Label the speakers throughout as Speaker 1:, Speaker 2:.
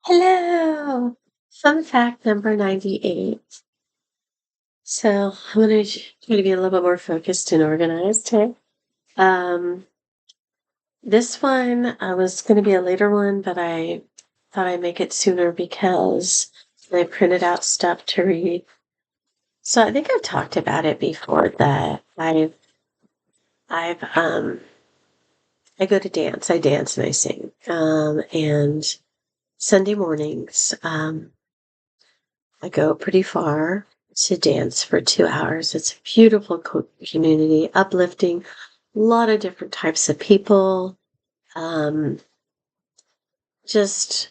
Speaker 1: Hello! Fun fact number 98. So I'm going to try to be a little bit more focused and organized here. Um, this one was going to be a later one, but I thought I'd make it sooner because I printed out stuff to read. So I think I've talked about it before that I've I go to dance. I dance and I sing. And Sunday mornings, I go pretty far to dance for 2 hours. It's a beautiful community, uplifting, a lot of different types of people. Um, just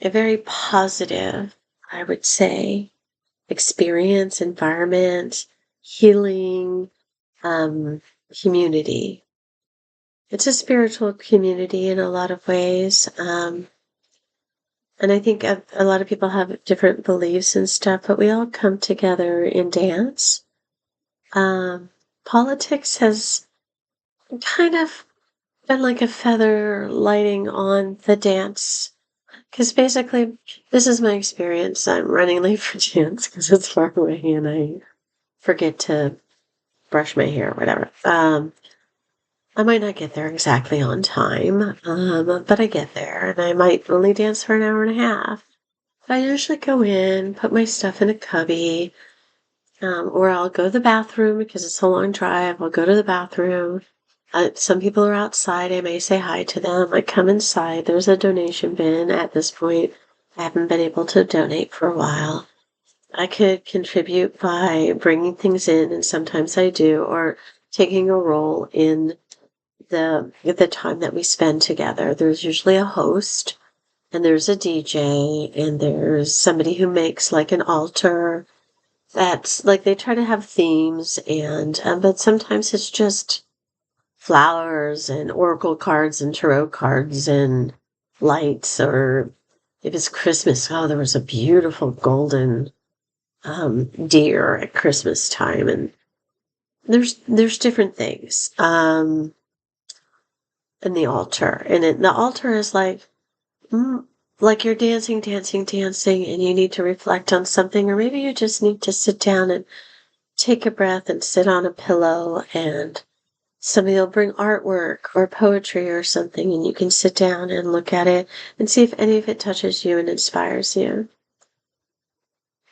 Speaker 1: a very positive, I would say, experience, environment, healing, um, community. It's a spiritual community in a lot of ways. And I think a lot of people have different beliefs and stuff, but we all come together in dance. Politics has kind of been like a feather lighting on the dance. Because basically, this is my experience. I'm running late for dance because it's far away and I forget to brush my hair or whatever. I might not get there exactly on time, but I get there and I might only dance for an hour and a half. I usually go in, put my stuff in a cubby, or I'll go to the bathroom because it's a long drive. I'll go to the bathroom. Some people are outside. I may say hi to them. I come inside. There's a donation bin at this point. I haven't been able to donate for a while. I could contribute by bringing things in, and sometimes I do, or taking a role in the time that we spend together. There's usually a host, and there's a DJ, and there's somebody who makes like an altar. That's like they try to have themes, and but sometimes it's just flowers and oracle cards and tarot cards and lights, or if it's Christmas, oh, there was a beautiful golden deer at Christmas time, and there's different things in the altar, and the altar is like you're dancing, dancing, dancing, and you need to reflect on something, or maybe you just need to sit down and take a breath and sit on a pillow, and somebody will bring artwork or poetry or something, and you can sit down and look at it and see if any of it touches you and inspires you.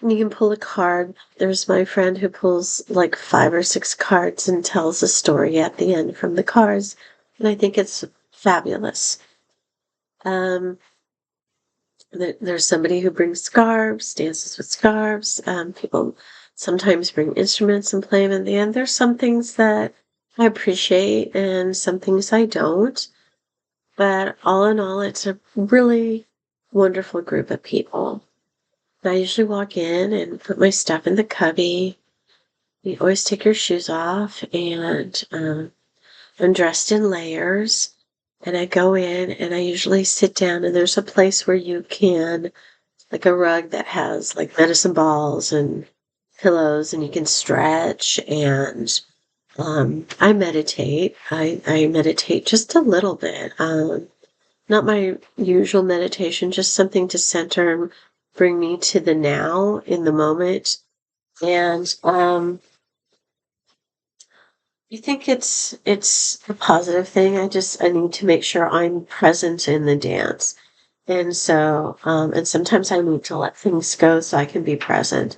Speaker 1: And you can pull a card. There's my friend who pulls like 5 or 6 cards and tells a story at the end from the cards, and I think it's fabulous. Um, there's somebody who brings scarves, dances with scarves. People sometimes bring instruments and play them in the end. There's some things that I appreciate and some things I don't. But all in all, it's a really wonderful group of people. I usually walk in and put my stuff in the cubby. You always take your shoes off, and I'm dressed in layers. And I go in and I usually sit down, and there's a place where you can, like a rug that has like medicine balls and pillows, and you can stretch. And I meditate. I meditate just a little bit. Not my usual meditation, just something to center and bring me to the now in the moment. And I think it's a positive thing. I need to make sure I'm present in the dance. And so, and sometimes I need to let things go so I can be present.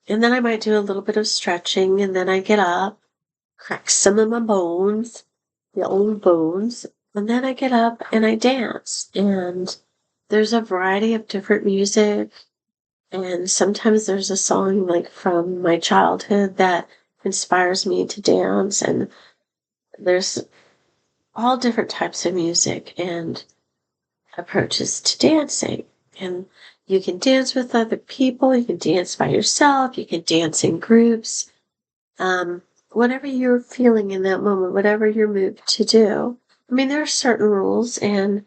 Speaker 1: And then I might do a little bit of stretching, and then I get up, crack some of my bones, the old bones, and then I get up and I dance. And there's a variety of different music, and sometimes there's a song like from my childhood that inspires me to dance, and there's all different types of music and approaches to dancing. And you can dance with other people, you can dance by yourself, you can dance in groups. Whatever you're feeling in that moment, whatever you're moved to do. I mean, there are certain rules, and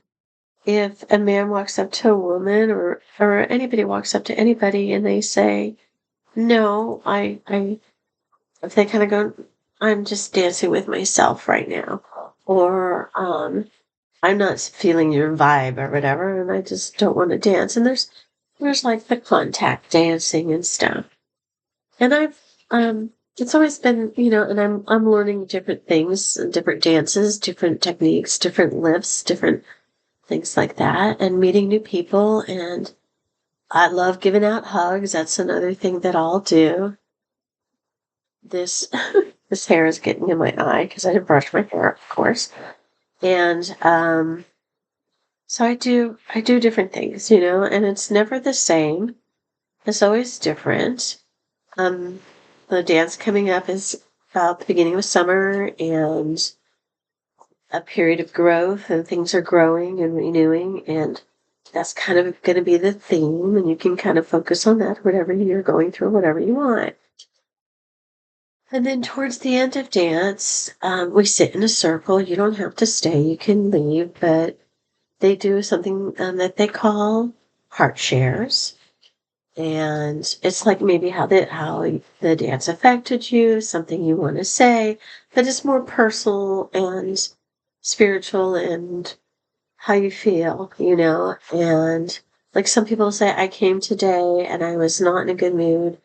Speaker 1: if a man walks up to a woman, or anybody walks up to anybody and they say, no, if they kind of go, I'm just dancing with myself right now, or I'm not feeling your vibe or whatever, and I just don't want to dance. And there's like the contact dancing and stuff. And it's always been, and I'm learning different things, different dances, different techniques, different lifts, different things like that, and meeting new people. And I love giving out hugs. That's another thing that I'll do. This this hair is getting in my eye because I didn't brush my hair, of course. And so I do different things, and it's never the same. It's always different. Um, the dance coming up is about the beginning of summer and a period of growth, and things are growing and renewing, and that's kind of going to be the theme, and you can kind of focus on that, whatever you're going through, whatever you want. And then towards the end of dance, we sit in a circle. You don't have to stay, you can leave, but they do something that they call heart shares. And it's like maybe how the dance affected you, something you want to say, but it's more personal and spiritual and how you feel, And like some people say, I came today and I was not in a good mood,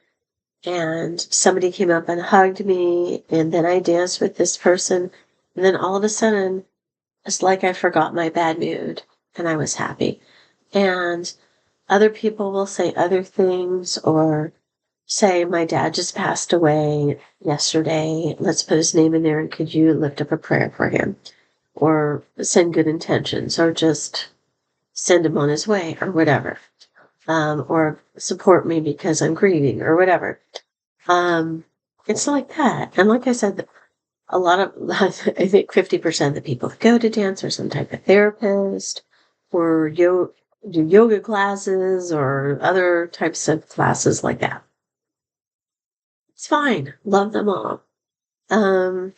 Speaker 1: and somebody came up and hugged me, and then I danced with this person, and then all of a sudden, it's like I forgot my bad mood and I was happy. And other people will say other things, or say, my dad just passed away yesterday. Let's put his name in there, and could you lift up a prayer for him? Or send good intentions, or just send him on his way, or whatever. Or support me because I'm grieving, or whatever. It's like that. And like I said, a lot of, I think 50% of the people that go to dance are some type of therapist, or do yoga classes, or other types of classes like that. It's fine. Love them all. Um,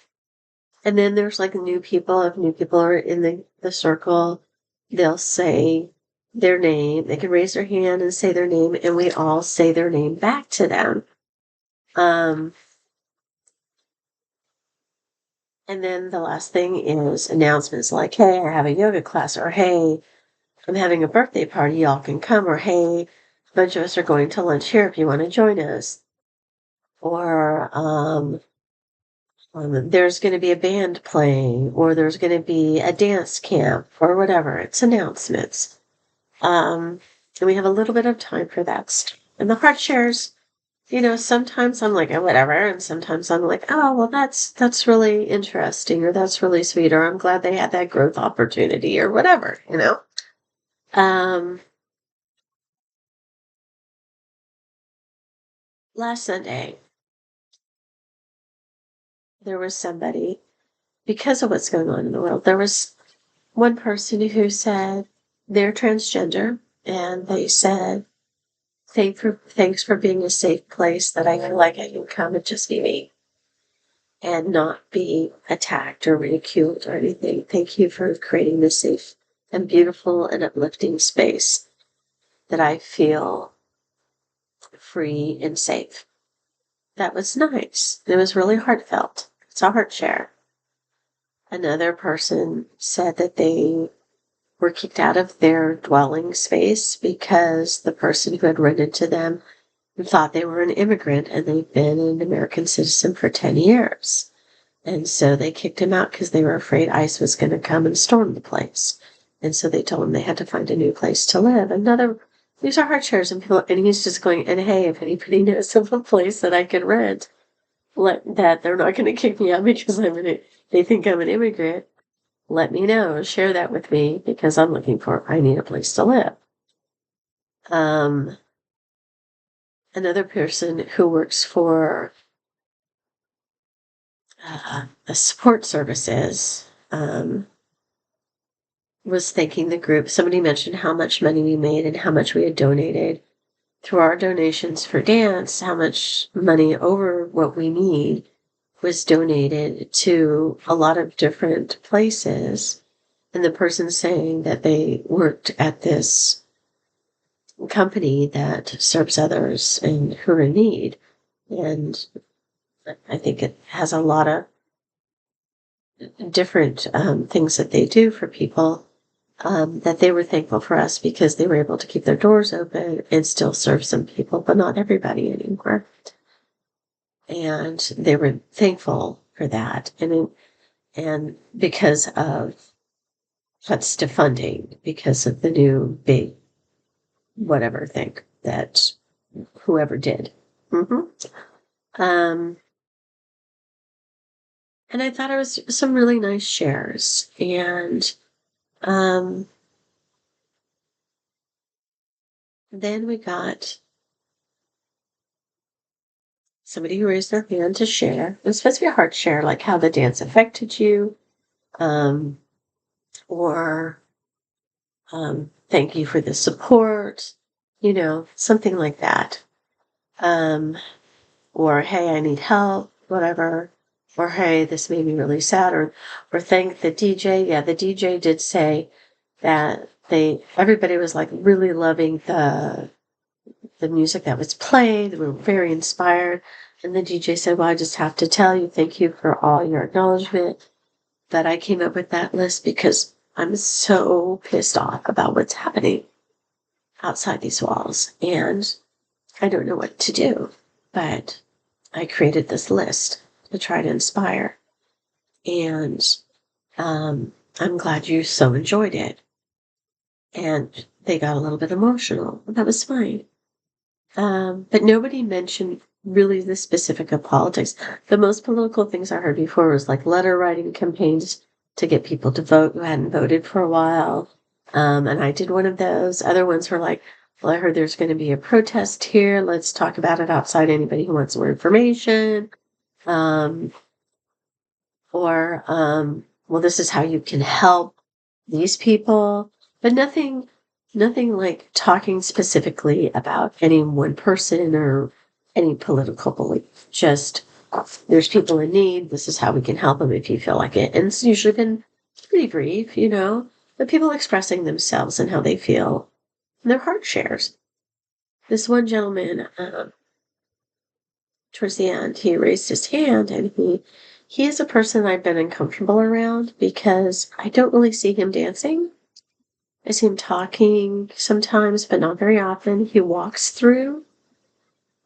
Speaker 1: and then there's like new people. If new people are in the circle, they'll say their name. They can raise their hand and say their name, and we all say their name back to them. Um, and then the last thing is announcements like, hey, I have a yoga class, or hey, I'm having a birthday party, y'all can come, or hey, a bunch of us are going to lunch here if you want to join us. Or there's going to be a band playing, or there's going to be a dance camp, or whatever. It's announcements. And we have a little bit of time for that stuff. And the heart shares, sometimes I'm like, oh, whatever. And sometimes I'm like, oh, well, that's really interesting, or that's really sweet, or I'm glad they had that growth opportunity, or whatever. Um, Last Sunday, there was somebody, because of what's going on in the world, there was one person who said they're transgender, and they said, thanks for being a safe place that I feel like I can come and just be me and not be attacked or ridiculed or anything. Thank you for creating this safe and beautiful and uplifting space that I feel free and safe. That was nice. It was really heartfelt. It's a heart share. Another person said that they were kicked out of their dwelling space because the person who had rented to them thought they were an immigrant, and they've been an American citizen for 10 years. And so they kicked him out because they were afraid ICE was going to come and storm the place. And so they told him they had to find a new place to live. These are heart shares, and he's just going, and hey, if anybody knows of a place that I can rent, that they're not going to kick me out because they think I'm an immigrant, let me know. Share that with me, because I need a place to live. Another person who works for the support services was thanking the group. Somebody mentioned how much money we made and how much we had donated through our donations for dance, how much money over what we need was donated to a lot of different places. And the person saying that they worked at this company that serves others and who are in need. And I think it has a lot of different things that they do for people. that they were thankful for us because they were able to keep their doors open and still serve some people, but not everybody anymore. And they were thankful for that. And because of cuts to funding, because of the new big whatever thing that whoever did. Um, and I thought it was some really nice shares. And then we got somebody who raised their hand to share. It was supposed to be a heart share, like how the dance affected you, or thank you for the support, something like that. Or hey, I need help, whatever. Or hey, this made me really sad. Or thank the DJ. Yeah, the DJ did say that everybody was like really loving the music that was played. They were very inspired. And the DJ said, well, I just have to tell you, thank you for all your acknowledgement that I came up with that list because I'm so pissed off about what's happening outside these walls. And I don't know what to do. But I created this list to try to inspire. And I'm glad you so enjoyed it. And they got a little bit emotional. That was fine. But nobody mentioned really the specific of politics. The most political things I heard before was like letter writing campaigns to get people to vote who hadn't voted for a while. And I did one of those. Other ones were like, well, I heard there's going to be a protest here. Let's talk about it outside. Anybody who wants more information. Well, this is how you can help these people. But nothing like talking specifically about any one person or any political belief. Just there's people in need. This is how we can help them if you feel like it. And it's usually been pretty brief, but people expressing themselves and how they feel. And their heart shares. This one gentleman, towards the end, he raised his hand and he is a person I've been uncomfortable around because I don't really see him dancing. I see him talking sometimes, but not very often. He walks through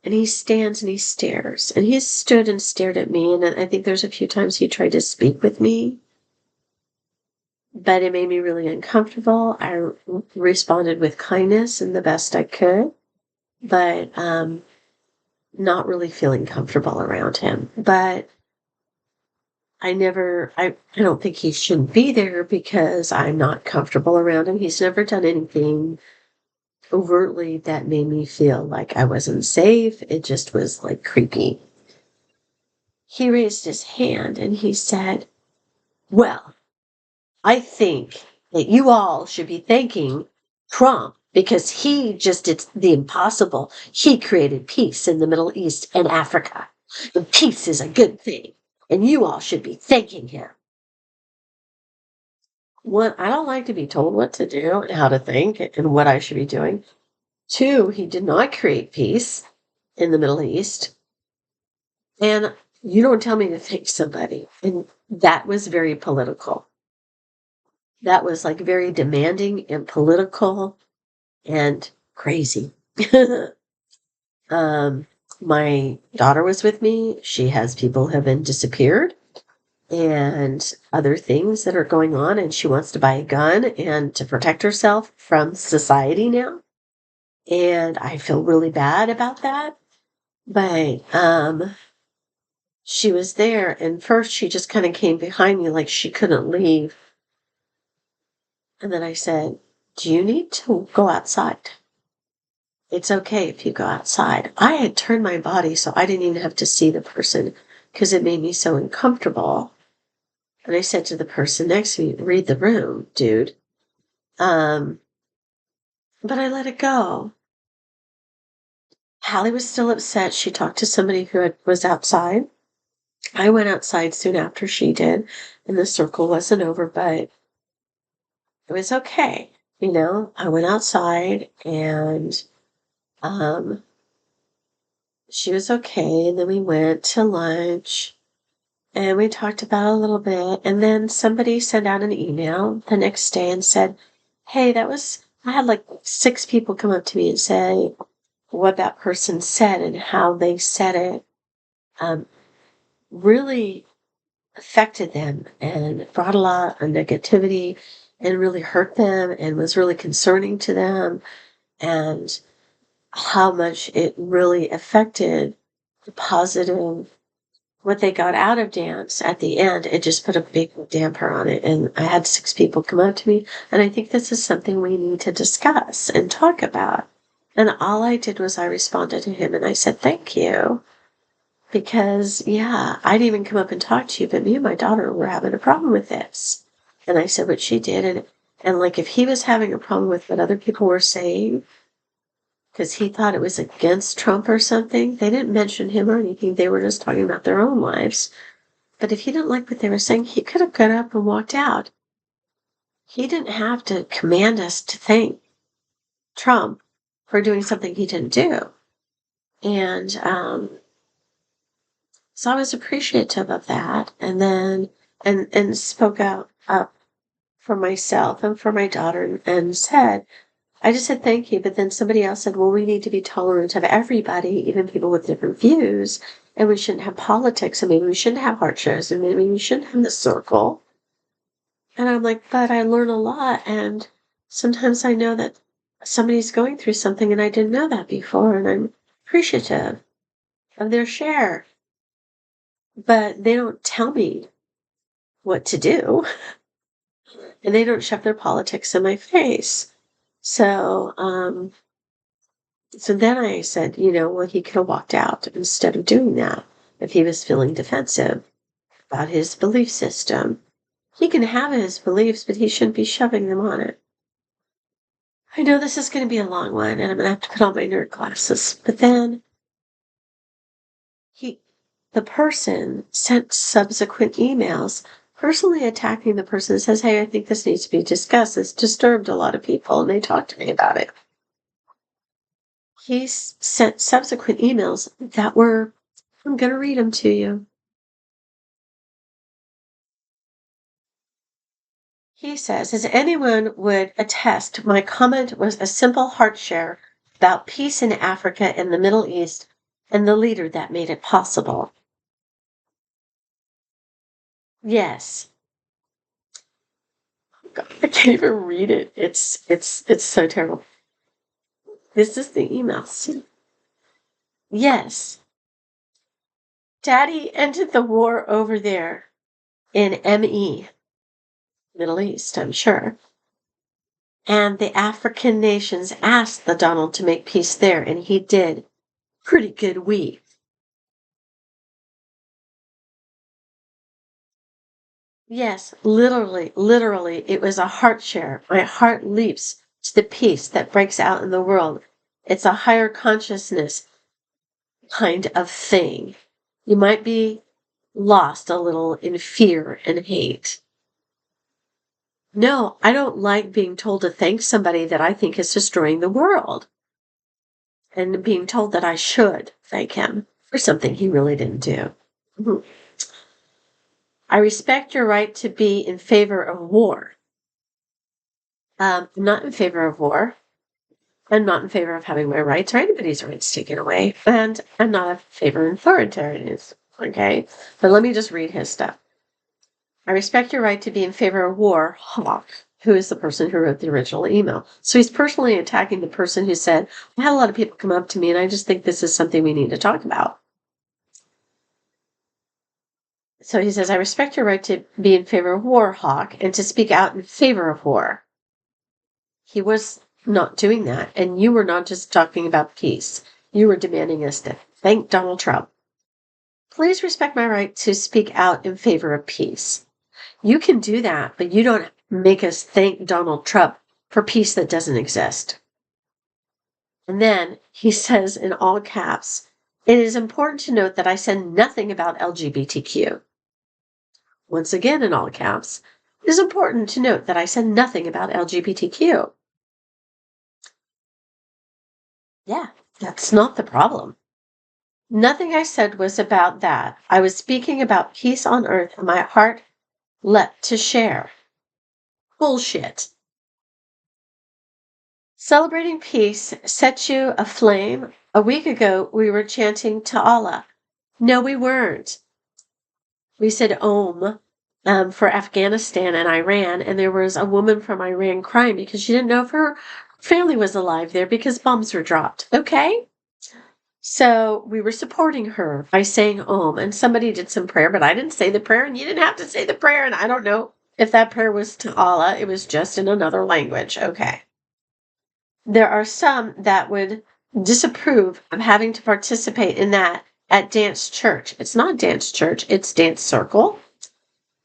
Speaker 1: and he stands and he stares. And he stood and stared at me. And I think there's a few times he tried to speak with me, but it made me really uncomfortable. I responded with kindness and the best I could, but not really feeling comfortable around him. But I don't think he shouldn't be there because I'm not comfortable around him. He's never done anything overtly that made me feel like I wasn't safe. It just was like creepy. He raised his hand and he said, well, I think that you all should be thanking Trump because he just did the impossible. He created peace in the Middle East and Africa. And peace is a good thing. And you all should be thanking him. One, I don't like to be told what to do and how to think and what I should be doing. Two, he did not create peace in the Middle East. And you don't tell me to thank somebody. And that was very political. That was like very demanding and political and crazy. My daughter was with me. She has people who have been disappeared and other things that are going on, and she wants to buy a gun and to protect herself from society now. And I feel really bad about that. But she was there, and first she just kind of came behind me like she couldn't leave. And then I said, do you need to go outside? It's okay if you go outside. I had turned my body so I didn't even have to see the person because it made me so uncomfortable. And I said to the person next to me, read the room, dude. But I let it go. Hallie was still upset. She talked to somebody who was outside. I went outside soon after she did, and the circle wasn't over, but it was okay. I went outside and she was okay. And then we went to lunch and we talked about it a little bit. And then somebody sent out an email the next day and said, hey, I had like 6 people come up to me and say what that person said and how they said it um, really affected them and brought a lot of negativity and really hurt them and was really concerning to them, and how much it really affected the positive what they got out of dance at the end. It just put a big damper on it. And I had 6 people come up to me, and I think this is something we need to discuss and talk about. And all I did was I responded to him and I said, thank you. Because, yeah, I didn't even come up and talk to you, but me and my daughter were having a problem with this. And I said what she did. And like, if he was having a problem with what other people were saying, because he thought it was against Trump or something, they didn't mention him or anything. They were just talking about their own lives. But if he didn't like what they were saying, he could have got up and walked out. He didn't have to command us to thank Trump for doing something he didn't do. And so I was appreciative of that, and then and spoke out up for myself and for my daughter and said, I just said thank you, but then somebody else said, well, we need to be tolerant of everybody, even people with different views, and we shouldn't have politics, and maybe we shouldn't have heart shows, and maybe we shouldn't have the circle. And I'm like, but I learn a lot, and sometimes I know that somebody's going through something and I didn't know that before, and I'm appreciative of their share. But they don't tell me what to do, and they don't shove their politics in my face. So then I said, well, he could have walked out instead of doing that if he was feeling defensive about his belief system. He can have his beliefs, but he shouldn't be shoving them on it. I know this is going to be a long one, and I'm going to have to put on my nerd glasses. But then the person sent subsequent emails personally attacking the person that says, hey, I think this needs to be discussed. It's disturbed a lot of people, and they talked to me about it. He sent subsequent emails that were, I'm going to read them to you. He says, as anyone would attest, my comment was a simple heart share about peace in Africa and the Middle East and the leader that made it possible. Yes. God, I can't even read it. It's so terrible. This is the email. See? Yes. Daddy ended the war over there in ME, Middle East, I'm sure. And the African nations asked the Donald to make peace there, and he did. Pretty good week. Yes, literally, it was a heart share. My heart leaps to the peace that breaks out in the world. It's a higher consciousness kind of thing. You might be lost a little in fear and hate. No, I don't like being told to thank somebody that I think is destroying the world, and being told that I should thank him for something he really didn't do. Mhm. I respect your right to be in favor of war. I'm not in favor of war. I'm not in favor of having my rights or anybody's rights taken away. And I'm not in favor of authoritarianism. Okay? But let me just read his stuff. I respect your right to be in favor of war, Hawk, who is the person who wrote the original email. So he's personally attacking the person who said, I had a lot of people come up to me and I just think this is something we need to talk about. So he says, I respect your right to be in favor of war, Hawk, and to speak out in favor of war. He was not doing that. And you were not just talking about peace. You were demanding us to thank Donald Trump. Please respect my right to speak out in favor of peace. You can do that, but you don't make us thank Donald Trump for peace that doesn't exist. And then he says in all caps, it is important to note that I said nothing about LGBTQ. Once again, in all caps, it is important to note that I said nothing about LGBTQ. Yeah, that's not the problem. Nothing I said was about that. I was speaking about peace on earth, and my heart leapt to share. Bullshit. Celebrating peace sets you aflame. A week ago, we were chanting to Allah. No, we weren't. We said Om for Afghanistan and Iran, and there was a woman from Iran crying because she didn't know if her family was alive there because bombs were dropped. Okay? So we were supporting her by saying Om, and somebody did some prayer, but I didn't say the prayer, and you didn't have to say the prayer, and I don't know if that prayer was to Allah. It was just in another language. Okay. There are some that would disapprove of having to participate in that at dance church. It's not dance church, it's dance circle.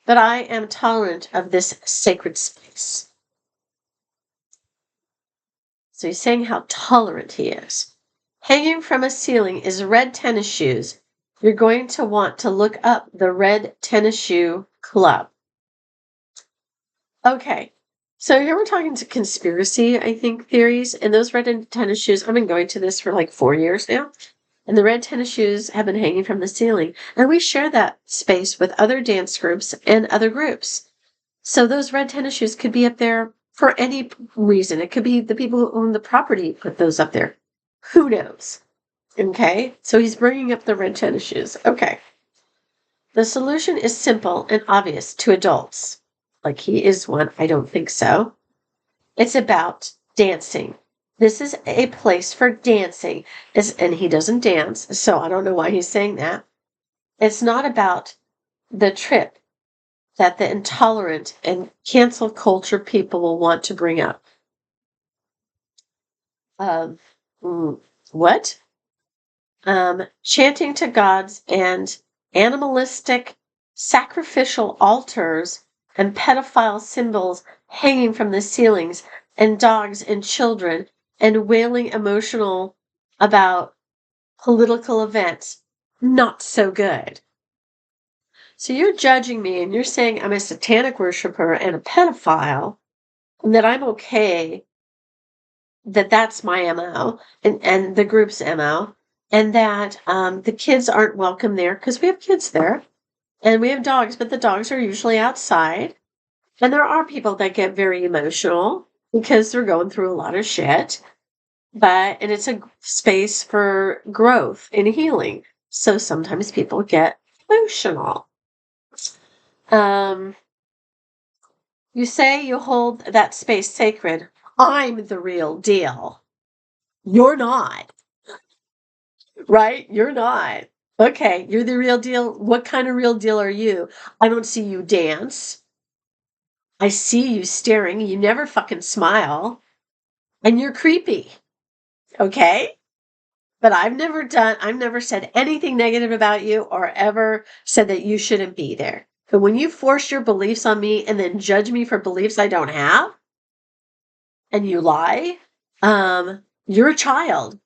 Speaker 1: But I am tolerant of this sacred space. So he's saying how tolerant he is. Hanging from a ceiling is red tennis shoes. You're going to want to look up the Red Tennis Shoe Club. Okay, so here we're talking to conspiracy, I think, theories. And those red tennis shoes, I've been going to this for like 4 years now. And the red tennis shoes have been hanging from the ceiling. And we share that space with other dance groups and other groups. So those red tennis shoes could be up there for any reason. It could be the people who own the property put those up there. Who knows? Okay, so he's bringing up the red tennis shoes. Okay. The solution is simple and obvious to adults. Like he is one, I don't think so. It's about dancing. This is a place for dancing. And he doesn't dance, so I don't know why he's saying that. It's not about the trip that the intolerant and cancel culture people will want to bring up. What? Chanting to gods and animalistic sacrificial altars and pedophile symbols hanging from the ceilings and dogs and children and wailing emotional about political events. Not so good. So you're judging me and you're saying I'm a satanic worshiper and a pedophile and that I'm okay, that that's my MO and the group's MO, and that the kids aren't welcome there because we have kids there and we have dogs, but the dogs are usually outside. And there are people that get very emotional because they're going through a lot of shit. And it's a space for growth and healing. So sometimes people get emotional. You say you hold that space sacred. I'm the real deal. You're not. Right? You're not. Okay, you're the real deal. What kind of real deal are you? I don't see you dance. I see you staring. You never fucking smile. And you're creepy. Okay? But I've never said anything negative about you or ever said that you shouldn't be there. But when you force your beliefs on me and then judge me for beliefs I don't have, and you lie, you're a child.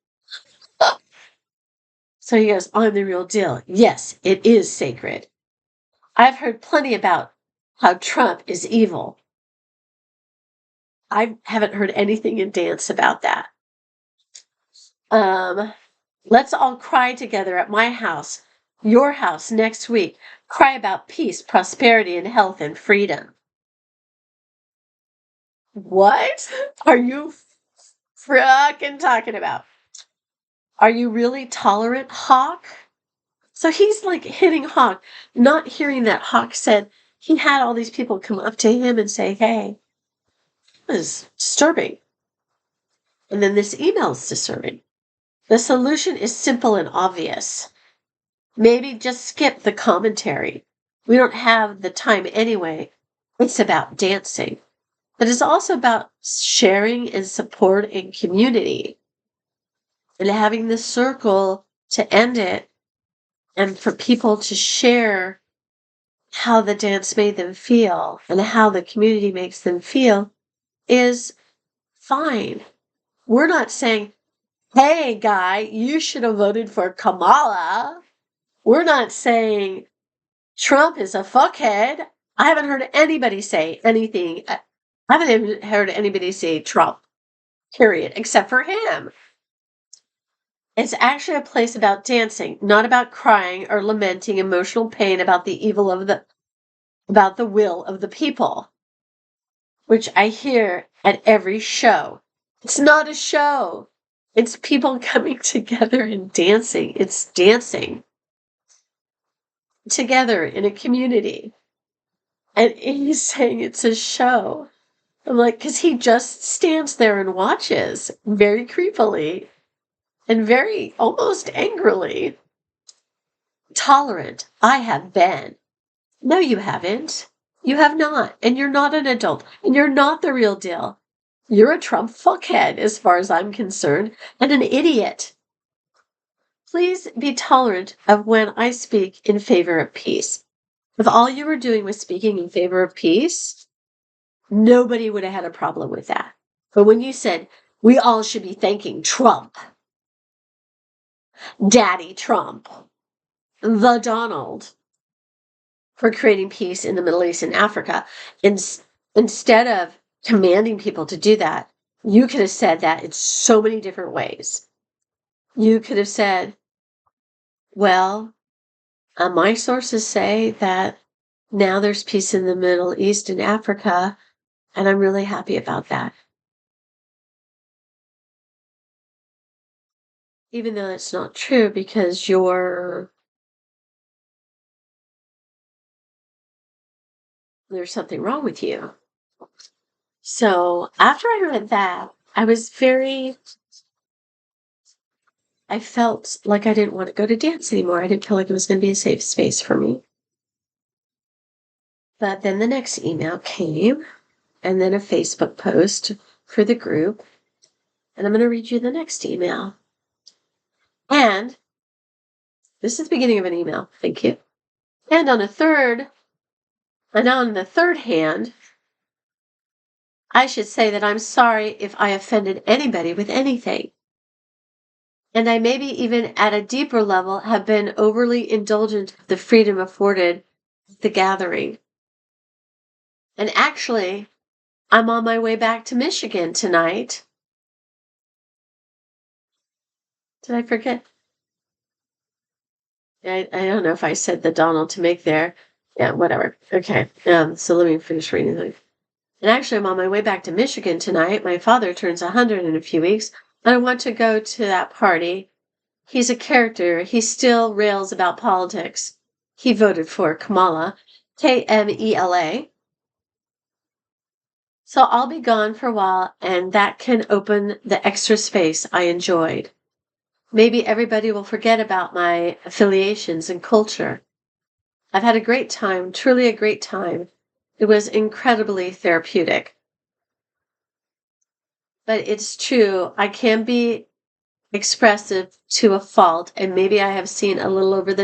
Speaker 1: So he goes, I'm the real deal. Yes, it is sacred. I've heard plenty about how Trump is evil. I haven't heard anything in dance about that. Let's all cry together at my house, your house next week. Cry about peace, prosperity, and health and freedom. What are you frickin' talking about? Are you really tolerant, Hawk? So he's like hitting Hawk, not hearing that Hawk said he had all these people come up to him and say, hey, it was disturbing. And then this email is disturbing. The solution is simple and obvious. Maybe just skip the commentary. We don't have the time anyway. It's about dancing. But it's also about sharing and support and community. And having this circle to end it and for people to share how the dance made them feel and how the community makes them feel is fine. We're not saying, hey, guy, you should have voted for Kamala. We're not saying Trump is a fuckhead. I haven't heard anybody say anything. I haven't even heard anybody say Trump, period, except for him. It's actually a place about dancing, not about crying or lamenting emotional pain about about the will of the people, which I hear at every show. It's not a show. It's people coming together and dancing. It's dancing together in a community. And he's saying it's a show. I'm like, because he just stands there and watches very creepily and very almost angrily. Tolerant. I have been. No, you haven't. You have not. And you're not an adult. And you're not the real deal. You're a Trump fuckhead, as far as I'm concerned, and an idiot. Please be tolerant of when I speak in favor of peace. If all you were doing was speaking in favor of peace, nobody would have had a problem with that. But when you said, we all should be thanking Trump, Daddy Trump, the Donald, for creating peace in the Middle East and Africa, instead of commanding people to do that, you could have said that in so many different ways. You could have said, well, my sources say that now there's peace in the Middle East and Africa, and I'm really happy about that. Even though it's not true, because there's something wrong with you. So after I read that, I felt like I didn't want to go to dance anymore. I didn't feel like it was going to be a safe space for me. But then the next email came, and then a Facebook post for the group. And I'm going to read you the next email. And this is the beginning of an email. Thank you. And on the third hand, I should say that I'm sorry if I offended anybody with anything. And I maybe even at a deeper level have been overly indulgent of the freedom afforded the gathering. And actually, I'm on my way back to Michigan tonight. Did I forget? I don't know if I said the Donald to make there. Yeah, whatever. Okay. So let me finish reading. And actually, I'm on my way back to Michigan tonight. My father turns 100 in a few weeks, and I want to go to that party. He's a character. He still rails about politics. He voted for Kamala, Kmela. So I'll be gone for a while, and that can open the extra space I enjoyed. Maybe everybody will forget about my affiliations and culture. I've had a great time, truly a great time. It was incredibly therapeutic. But it's true, I can be expressive to a fault, and maybe I've been a little over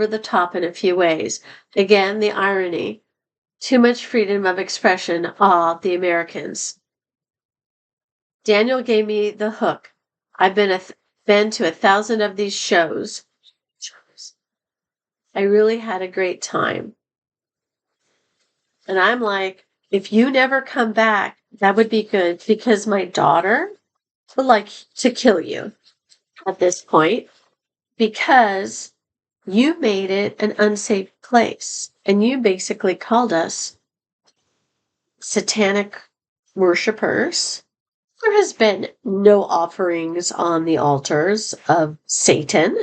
Speaker 1: the top in a few ways. Again, the irony. Too much freedom of expression. The Americans. Daniel gave me the hook. I've been to 1,000 of these shows. I really had a great time. And I'm like, if you never come back, that would be good, because my daughter would like to kill you at this point, because you made it an unsafe place, and you basically called us satanic worshipers. There has been no offerings on the altars of Satan.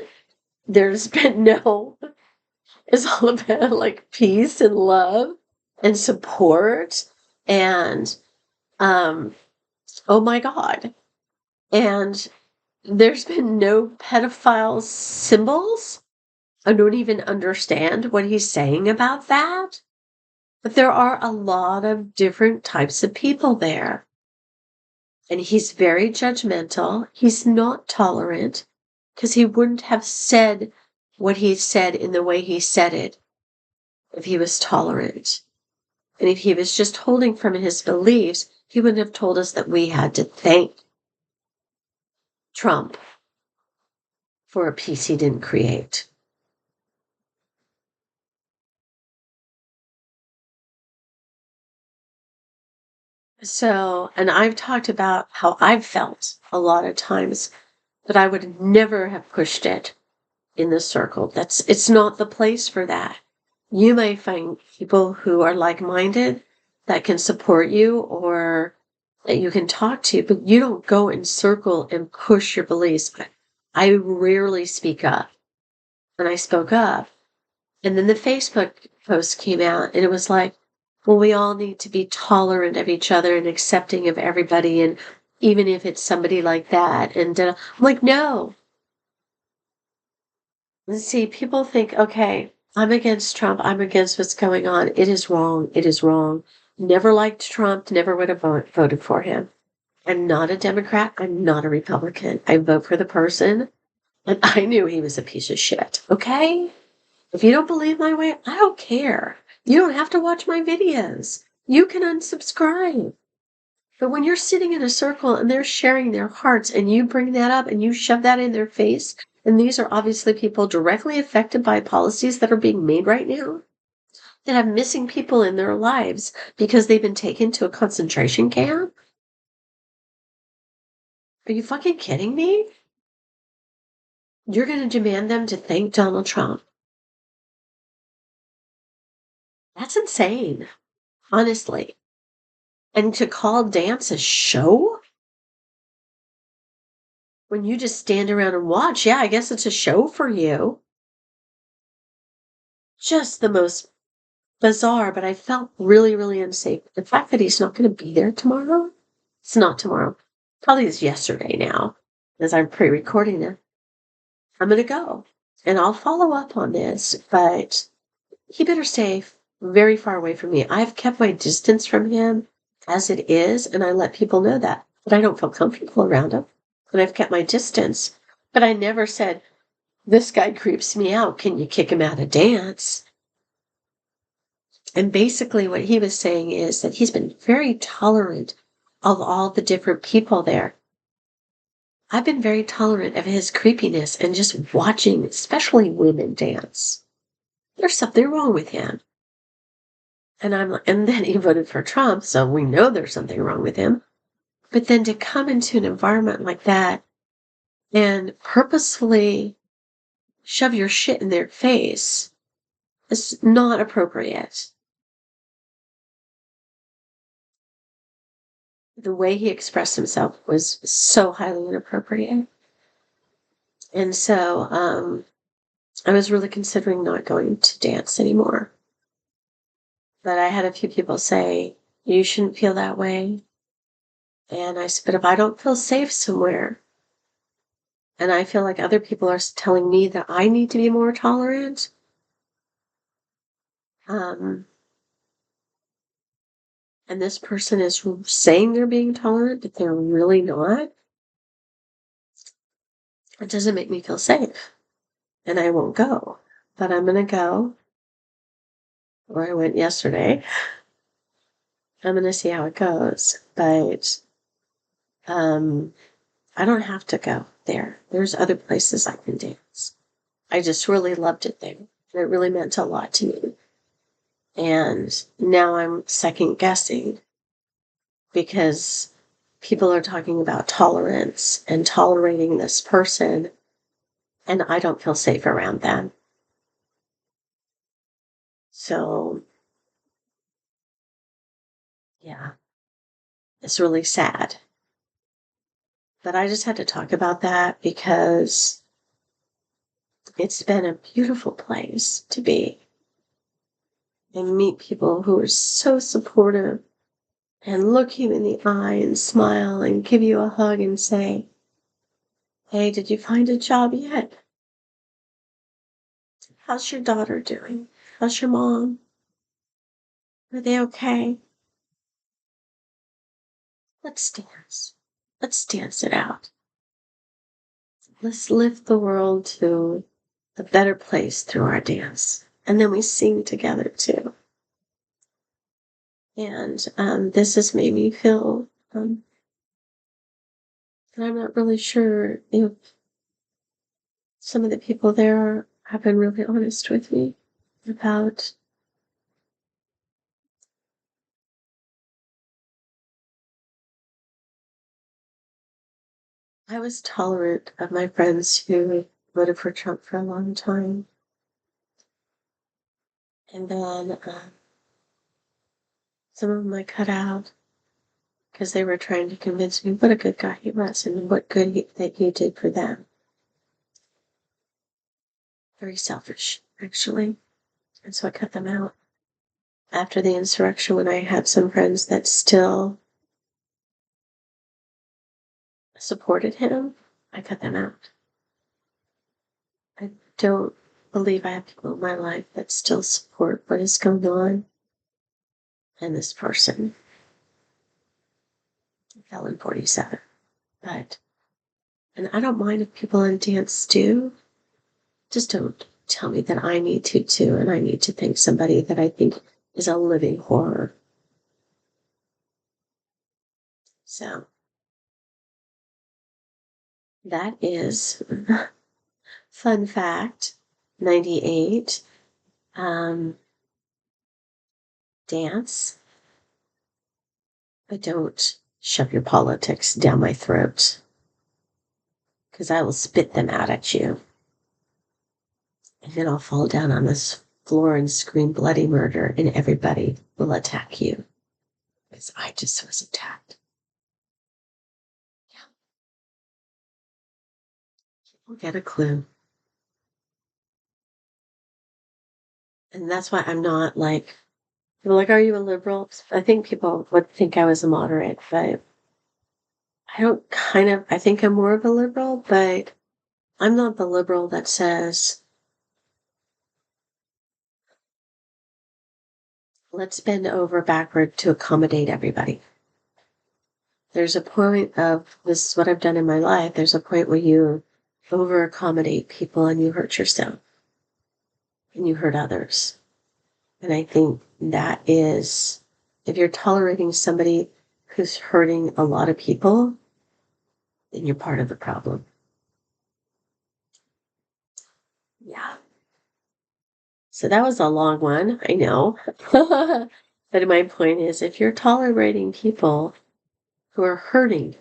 Speaker 1: There's been no, it's all about like peace and love and support and, oh my God. And there's been no pedophile symbols. I don't even understand what he's saying about that. But there are a lot of different types of people there. And he's very judgmental. He's not tolerant, because he wouldn't have said what he said in the way he said it if he was tolerant. And if he was just holding from his beliefs, he wouldn't have told us that we had to thank Trump for a peace he didn't create. So, and I've talked about how I've felt a lot of times, but I would never have pushed it in the circle. It's not the place for that. You may find people who are like-minded that can support you or that you can talk to, but you don't go and circle and push your beliefs. I rarely speak up. And I spoke up. And then the Facebook post came out, and it was like, well, we all need to be tolerant of each other and accepting of everybody. And even if it's somebody like that. And I'm like, no. And see, people think, okay, I'm against Trump. I'm against what's going on. It is wrong. It is wrong. Never liked Trump. Never would have voted for him. I'm not a Democrat. I'm not a Republican. I vote for the person. And I knew he was a piece of shit. Okay? If you don't believe my way, I don't care. You don't have to watch my videos. You can unsubscribe. But when you're sitting in a circle and they're sharing their hearts and you bring that up and you shove that in their face, and these are obviously people directly affected by policies that are being made right now, that have missing people in their lives because they've been taken to a concentration camp. Are you fucking kidding me? You're going to demand them to thank Donald Trump. That's insane, honestly. And to call dance a show? When you just stand around and watch, yeah, I guess it's a show for you. Just the most bizarre, but I felt really, really unsafe. The fact that he's not going to be there tomorrow, it's not tomorrow. Probably is yesterday now, as I'm pre-recording it. I'm going to go. And I'll follow up on this, but he better stay very far away from me. I've kept my distance from him as it is, and I let people know that. But I don't feel comfortable around him. And I've kept my distance. But I never said, this guy creeps me out. Can you kick him out of dance? And basically what he was saying is that he's been very tolerant of all the different people there. I've been very tolerant of his creepiness and just watching, especially women dance. There's something wrong with him. And then he voted for Trump, so we know there's something wrong with him. But then to come into an environment like that and purposefully shove your shit in their face is not appropriate. The way he expressed himself was so highly inappropriate. And so I was really considering not going to dance anymore. But I had a few people say, you shouldn't feel that way. And I said, but if I don't feel safe somewhere, and I feel like other people are telling me that I need to be more tolerant, and this person is saying they're being tolerant, but they're really not, it doesn't make me feel safe. And I won't go. But I'm going to go where I went yesterday. I'm going to see how it goes. But I don't have to go there. There's other places I can dance. I just really loved it there. It really meant a lot to me. And now I'm second guessing because people are talking about tolerance and tolerating this person, and I don't feel safe around them. So, yeah, it's really sad. But I just had to talk about that because it's been a beautiful place to be and meet people who are so supportive and look you in the eye and smile and give you a hug and say, hey, did you find a job yet? How's your daughter doing? How's your mom? Are they okay? Let's dance. Let's dance it out. Let's lift the world to a better place through our dance. And then we sing together too. And this has made me feel, and I'm not really sure if some of the people there have been really honest with me about I was tolerant of my friends who voted for Trump for a long time. And then some of them I cut out. because they were trying to convince me what a good guy he was and what good that he did for them. Very selfish, actually. And so I cut them out. After the insurrection, when I had some friends that still supported him, I cut them out. I don't believe I have people in my life that still support what is going on. And this person fell in 47. But, and I don't mind if people in dance do. Just don't tell me that I need to too, and I need to thank somebody that I think is a living horror. So that is fun fact 98. Dance, but don't shove your politics down my throat, because I will spit them out at you. And then I'll fall down on this floor and scream bloody murder, and everybody will attack you. Because I just was attacked. Yeah. You'll get a clue. And that's why I'm not like, people are like, are you a liberal? I think people would think I was a moderate, but I think I'm more of a liberal, but I'm not the liberal that says, let's bend over backward to accommodate everybody. There's a point of, this is what I've done in my life, there's a point where you over accommodate people and you hurt yourself and you hurt others. And I think that is, if you're tolerating somebody who's hurting a lot of people, then you're part of the problem. Yeah. So that was a long one, I know. But my point is, if you're tolerating people who are hurting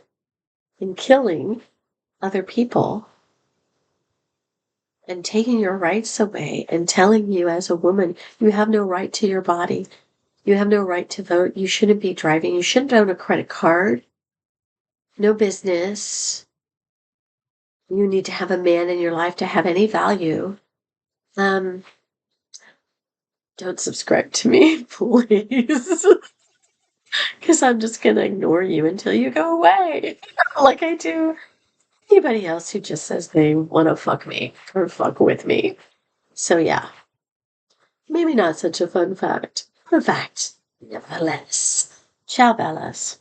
Speaker 1: and killing other people and taking your rights away and telling you as a woman, you have no right to your body, you have no right to vote, you shouldn't be driving, you shouldn't own a credit card, no business, you need to have a man in your life to have any value. Don't subscribe to me, please. Because I'm just going to ignore you until you go away. Like I do anybody else who just says they want to fuck me or fuck with me. So yeah, maybe not such a fun fact. Fun fact, nevertheless. Ciao, Bellas.